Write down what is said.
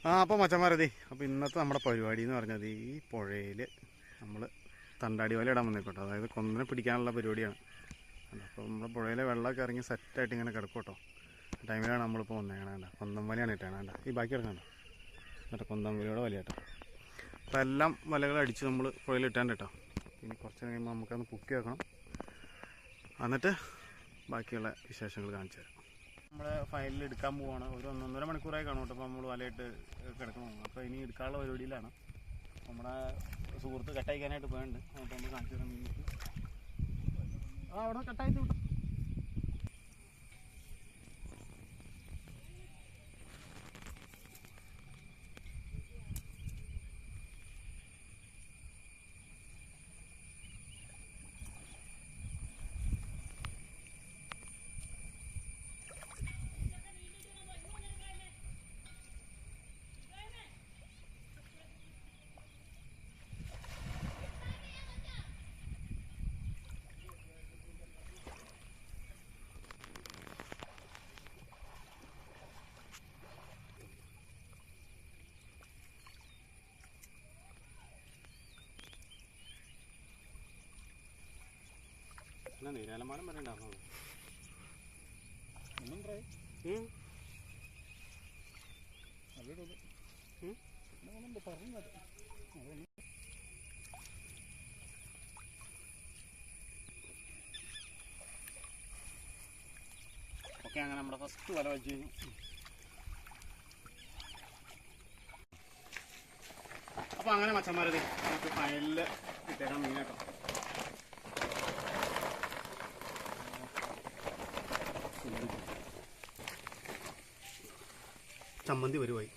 അപ്പോൾ മച്ചന്മാരതി, അപ്പോൾ ഇന്നത്തെ നമ്മുടെ പരിപാടി എന്ന് പറഞ്ഞത് ഈ പുഴയിൽ നമ്മൾ തണ്ടാടി വല ഇടാൻ വന്നേക്കോട്ടോ. അതായത് കൊന്നനെ പിടിക്കാനുള്ള പരിപാടിയാണ്. അപ്പോൾ നമ്മുടെ പുഴയിലെ വെള്ളമൊക്കെ ഇറങ്ങി സെറ്റായിട്ട് ഇങ്ങനെ കിടക്കും കേട്ടോ. ടൈമിലാണ് നമ്മളിപ്പോൾ വന്നേക്കണേണ്ട. കൊന്തം വലയാണ് ഇട്ടേണേണ്ട. ഈ ബാക്കി കിടക്കണ്ട എന്നിട്ട് കൊന്തം വലയോടെ വല കേട്ടോ. അപ്പോൾ എല്ലാം വലകൾ അടിച്ച് നമ്മൾ പുഴയിൽ ഇട്ടാൻ കേട്ടോ. ഇനി കുറച്ച് കഴിയുമ്പോൾ നമുക്കതൊന്ന് പൊക്കി വെക്കണം. എന്നിട്ട് ബാക്കിയുള്ള വിശേഷങ്ങൾ കാണിച്ചു തരാം. നമ്മൾ ഫൈനലിൽ എടുക്കാൻ പോവാണ്. ഒരു 1.5 മണിക്കൂറായി കാണും കേട്ടോ. അപ്പോൾ നമ്മൾ വലയിട്ട് കിടക്കണം. അപ്പോൾ ഇനി എടുക്കാനുള്ള പരിപാടിയിലാണ്. നമ്മുടെ സുഹൃത്ത് കട്ടയക്കാനായിട്ട് പോയുണ്ട്. അപ്പോൾ നമ്മൾ കാണിച്ചു തരാം. മീനിക്ക് അവിടെ കട്ടായിട്ട് വിട്ടു. എന്നാ നീരാലമാനം വരെ ഉണ്ടായിരുന്നു. ഓക്കെ, അങ്ങനെ നമ്മുടെ ഫസ്റ്റ് വല വെച്ച് കഴിഞ്ഞു. അപ്പോൾ അങ്ങനെ മച്ചന്മാരത് നമുക്ക് ഫൈനലിൽ ഇട്ടേക്കാൻ മീൻ കേട്ടോ. ചമ്മന്തി വരുവായി.